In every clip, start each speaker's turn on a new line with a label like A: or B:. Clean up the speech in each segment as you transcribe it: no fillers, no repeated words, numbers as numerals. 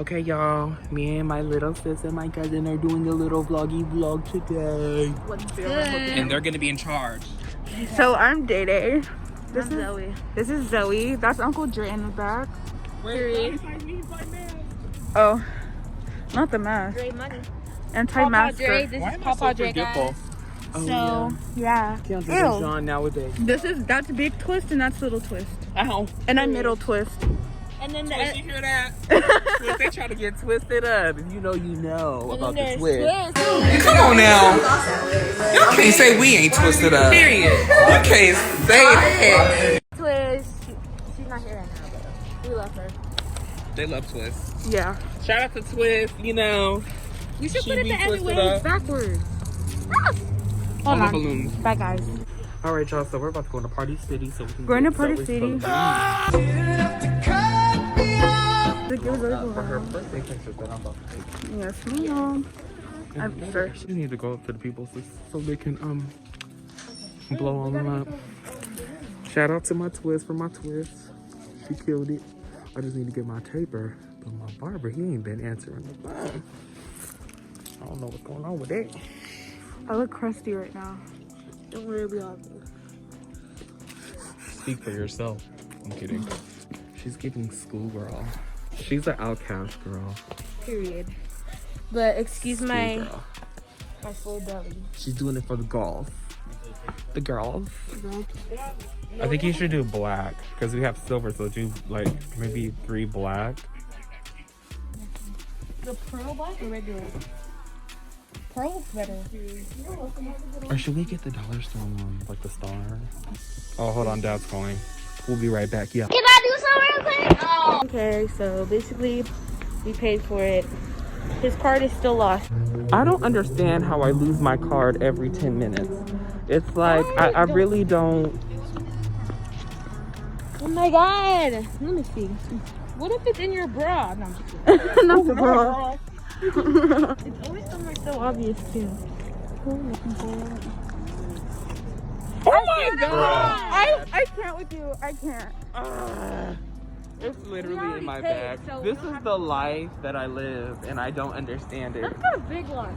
A: Okay, y'all. Me and my little sis and my cousin are doing a little vloggy vlog today.
B: What's good?
A: And they're gonna be in charge.
C: So I'm Day.
B: This is Zoe.
C: This is Zoe. That's Uncle Dre in the back.
A: Wait,
C: Oh, not the mask.
B: Dre money.
C: Anti-mask.
B: Dre, this is Papa Dre, guys.
A: Oh,
C: So yeah.
A: Keondré
C: Ew.
A: Déjawn nowadays.
C: That's big twist and that's little twist.
A: Ow.
C: And I'm middle twist.
B: And then
A: Twist, you hear that? Twist, they trying to get twisted up. If you know about the twist. Come on now. Y'all can't say we ain't twisted up. Period. You can't say that.
B: Twist. She's not here right now, but we love her.
A: They love Twist.
C: Yeah.
A: Shout out to Twist,
B: You should
A: She
B: put it
A: be
B: the other
A: twisted
B: way.
A: up.
B: Backwards.
A: All
B: Hold
A: the
B: on.
A: balloons.
B: Bye, guys.
A: All right, y'all. So we're about to go into Party City. So we can
C: Going
A: get
C: to Party
A: Zoe's
C: City.
A: balloons. For her birthday pictures that I'm about to take.
C: Yes, ma'am. I'm first.
A: You need to go up to the people so they can blow on them up. Shout out to my twist for my twist. She killed it. I just need to get my taper. But my barber, he ain't been answering the phone. I don't know what's going on with that.
C: I look crusty right now.
B: Don't worry, we all good.
A: Speak for yourself. I'm kidding. She's giving schoolgirl. She's an outcast girl.
B: Period. But excuse my
A: Schoolgirl.
B: full belly.
A: She's doing it for the girls. The girls. I think you should do black because we have silver, so do like maybe 3 black.
B: The pearl black or regular? Pearl's better.
A: Or should we get the dollar store one, like the star? Oh, hold on, Dad's calling. We'll be right back. Yeah.
B: Can I do something real quick? Oh.
C: Okay, so basically we paid for it. His card is still lost.
A: I don't understand how I lose my card every 10 minutes. It's like I really don't.
B: Oh my god. Let me see. What if it's in your bra? No, I'm just kidding.
C: Not the bra.
B: It's always somewhere so obvious too.
C: Oh my god! I can't with you. I can't.
A: It's literally
B: already
A: in my
B: paid,
A: bag.
B: so
A: This
B: we don't
A: is the life that I live, and I don't understand it.
B: That's not a big one.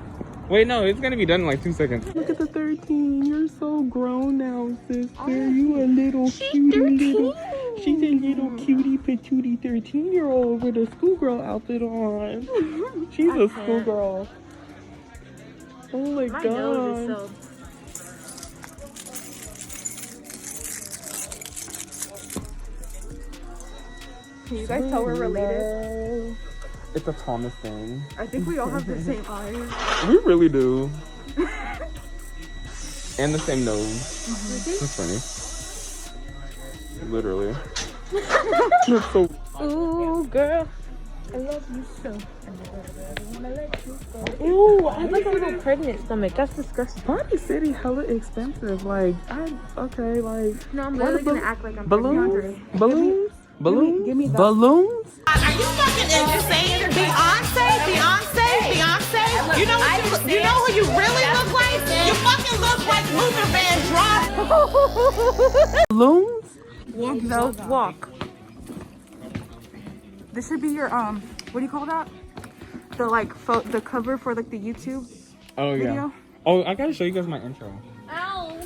A: Wait, no, it's gonna be done in like 2 seconds. Look at the 13. You're so grown now, sister. You a little cutie. She's a little cutie patootie 13-year-old with a schoolgirl outfit on. She's a schoolgirl. Oh my god.
B: Nose is so.
C: Can you guys tell we're related?
A: It's a Thomas thing.
C: I think we all have the same eyes.
A: We really do. And the same nose. That's funny. Literally. That's so.
C: Ooh, girl.
B: I love you so. Ooh, I have like a little pregnant stomach. That's disgusting.
A: Party City hella expensive. Like, okay, like.
B: No, I'm literally gonna act like I'm
A: Balloons? Balloons? Balloons?
C: Give me that.
A: Balloons?
D: Are you fucking insane? Beyonce? You know who you really look like? You fucking look like Luther Vandross.
A: Balloons?
C: Walk, though. Walk. This should be your, what do you call that? The, like, the cover for, like, the YouTube
A: Oh, yeah.
C: video.
A: Oh, I gotta show you guys my intro.
B: Ow.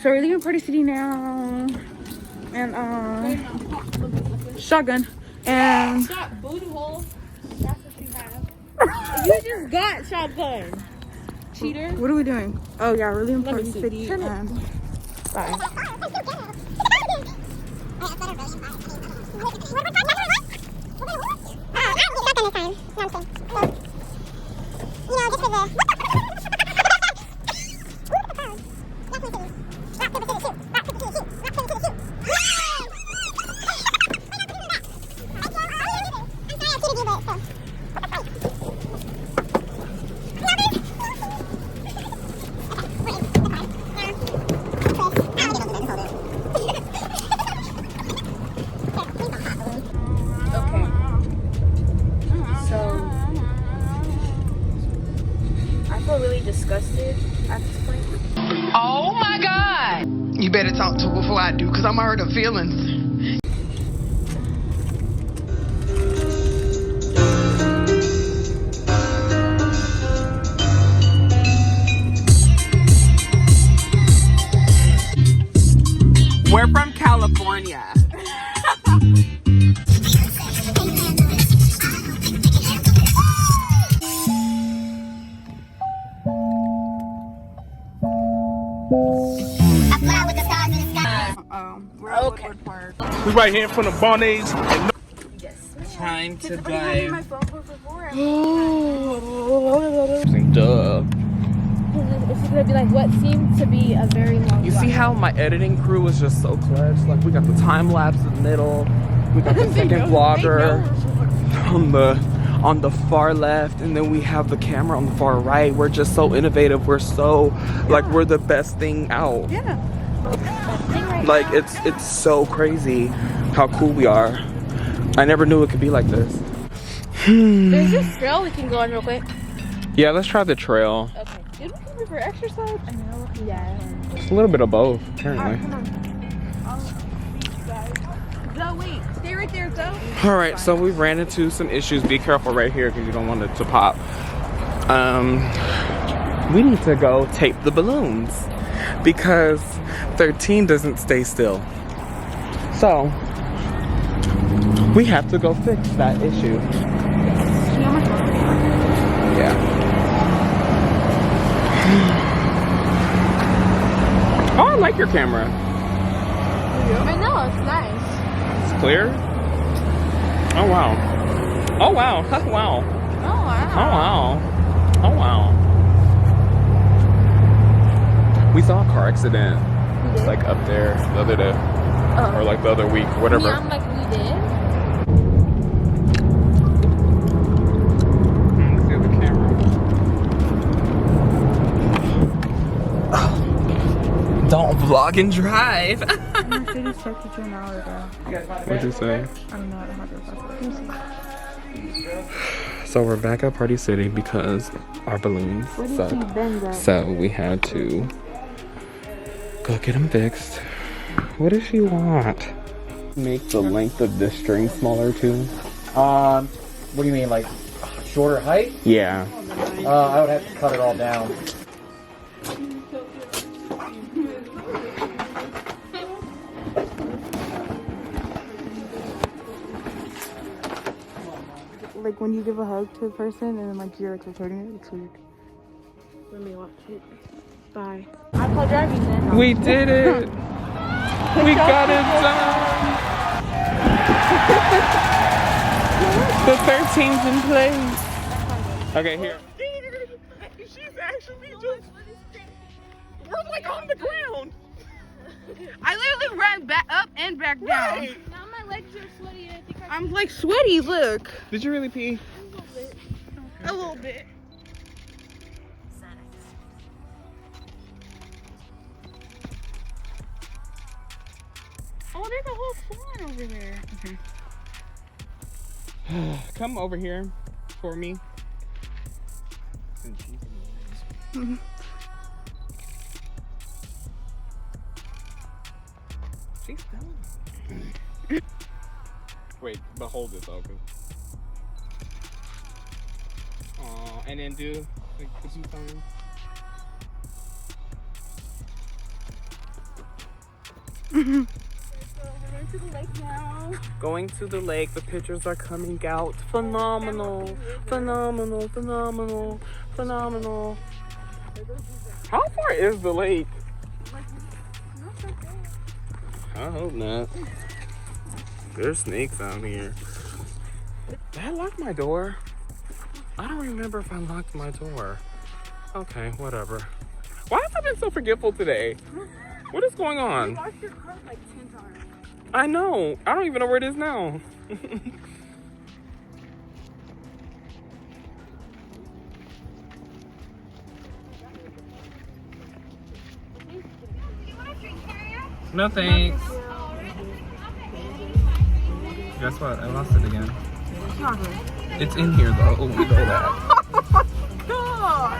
C: So we're leaving Party City now. And, shotgun. And
B: Shot booty hole. That's what you have. You just got shotgun. Cheater.
C: what are we doing? Oh, yeah, we're leaving
B: Let me
C: Party
B: see.
C: City.
B: Turn it.
C: And bye.
B: Disgusted at this point.
D: Oh my God. You better talk to her before I do, because I'm hurt her feelings.
C: We're at Woodward Park.
A: We right here in front of Bonnie's.
E: Time to dive.
A: Duh.
B: It's just gonna be like what seemed to be a very long
A: You see how my editing crew is just so clutch? Like we got the time lapse in the middle, we got the second vlogger on the far left, and then we have the camera on the far right. We're just so innovative. We're so like we're the best thing out.
C: Yeah.
A: Like it's so crazy how cool we are. I never knew it could be like this.
B: There's this trail we can go on real quick.
A: Yeah, let's try the trail.
B: Okay. Did we come here for exercise? I know. Yeah.
A: It's a little bit of both, apparently.
C: Zoe, wait. Stay right there, Zoe.
A: All right, so we ran into some issues. Be careful right here because you don't want it to pop. We need to go tape the balloons because 13 doesn't stay still. So we have to go fix that issue. Yeah. Oh, I like your camera.
B: I know, it's nice.
A: It's clear. Oh wow. Oh wow. Oh wow.
B: Oh wow.
A: Oh wow. Oh wow. We saw a car accident. Like up there the other day. Or like the other week, whatever.
B: Yeah, I'm like, we did?
A: Let's see the camera. Don't vlog and drive.
C: Mercedes checked you an hour ago.
A: What'd you say?
C: I don't know how to
A: So we're back at Party City because our balloons suck. So we had to go get them fixed. What does she want? Make the length of this string smaller too?
E: What do you mean, like shorter height?
A: Yeah.
E: I would have to cut it all down.
C: Like when you give a hug to a person and then like you're like recording it, it's weird.
B: Let me watch it. Bye. I'll call driving then.
A: We did it! We got it done! The 13's in place. Okay, here. She's actually just... We're like on the ground!
C: I literally ran back up and back down.
A: Right.
B: Now my legs are sweaty and I think
C: I'm like sweaty, look.
A: Did you really pee?
C: A little bit. Oh, there's a whole swan over there. Okay.
A: Come over here for me. She's done. Wait, but hold it though. Aw, and then do like the two thumbs.
C: To the lake now.
A: Going to the lake, the pictures are coming out. Phenomenal, phenomenal, phenomenal, phenomenal. How far is the lake? I hope not. There's snakes out here. Did I lock my door? I don't remember if I locked my door. Okay, whatever. Why have I been so forgetful today? What is going on?
C: You locked your car like 10 times.
A: I know. I don't even know where it is now. No thanks. Guess what? I lost it again. It's in here though. Oh, we know that.
C: God.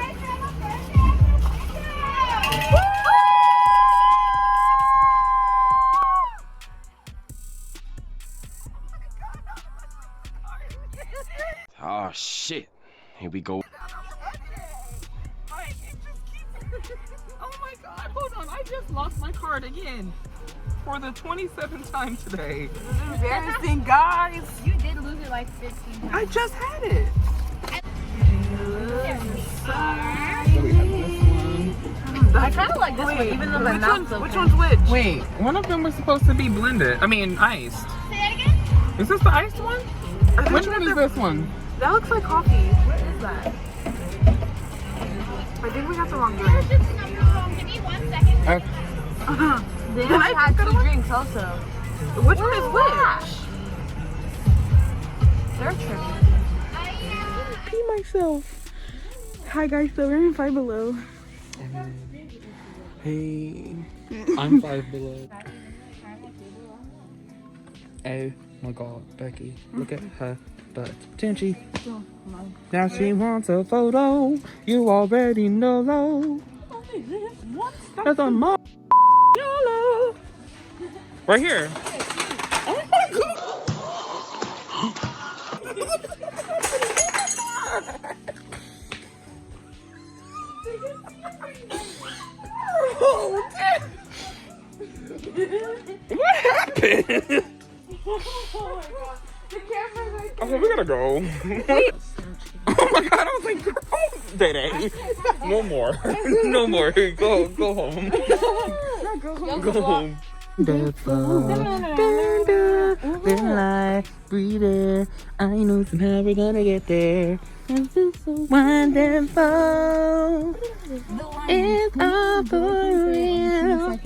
F: Oh shit. Here we go.
A: Oh my god, hold on. I just lost my card again. For the 27th time today.
C: This is embarrassing, guys.
B: you did lose it like 15 times.
A: I just had it.
B: I kind of like
C: Wait,
B: even though my mouth's open.
C: Which one's which?
A: Wait, one of them was supposed to be blended. I mean, iced.
B: Say that again?
A: Is this the iced one? Which one is this one?
C: That looks like coffee. What is that? I think we got the wrong drink.
B: Give me 1 second.
C: They
B: I had 2 drinks also.
C: Which one is which?
B: They're tripping.
C: See myself. Hi guys, so we're in Five Below.
A: Hey, I'm 5 Below. Oh my God, Becky, look at her butt. Didn't she? Now she wants a photo. You already know. That's a mom. YOLO. Right here. Oh my God. What happened? Oh my God. The camera's like... Okay, we gotta go. Oh my God, I was like, oh, Day. No more. No more. Go home. Go home. The life, breathe it. I know somehow we're gonna get there. Wonderful. It's all for real.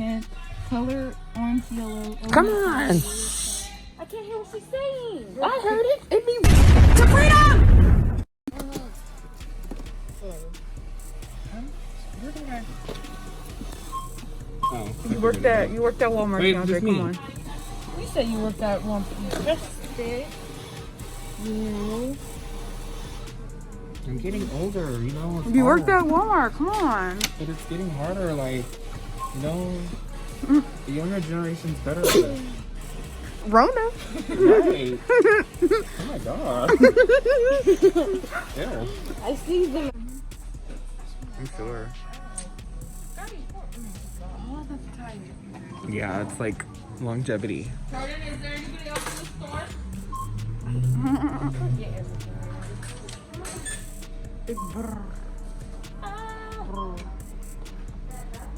B: Color orange, yellow.
A: Come on.
B: I can't hear what she's saying.
A: I heard it. It means Oh,
C: You worked at Walmart,
A: Wait,
C: Keondré,
A: just
C: come
A: me.
C: on.
B: You said you worked at one. Just it.
A: I'm getting older, you know. It's
C: You worked
A: hard.
C: at Walmart, come on.
A: But it's getting harder, like, you know, the younger generation's better at it.
C: Rona.
A: Right. Oh my God. Ew.
B: I see them.
A: I'm sure. Yeah, it's like longevity.
B: Jordan, is there anybody else in the store?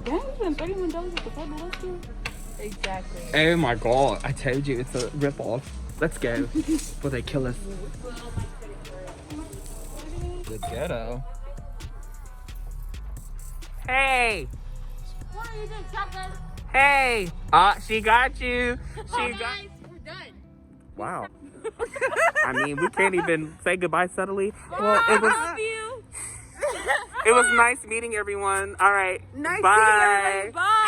C: Dang, it's been $31 at the Five Below store.
B: Exactly.
A: Oh my God, I told you it's a ripoff. Let's go before they kill us. The ghetto. Hey!
B: What are you doing, shotgun?
A: Hey! She got you. She got.
B: Guys, we're done.
A: Wow. I mean, we can't even say goodbye subtly. Well, it was.
B: Love you.
A: It was nice meeting everyone. All right.
C: Nice
A: Bye.
C: seeing you, everybody. Bye.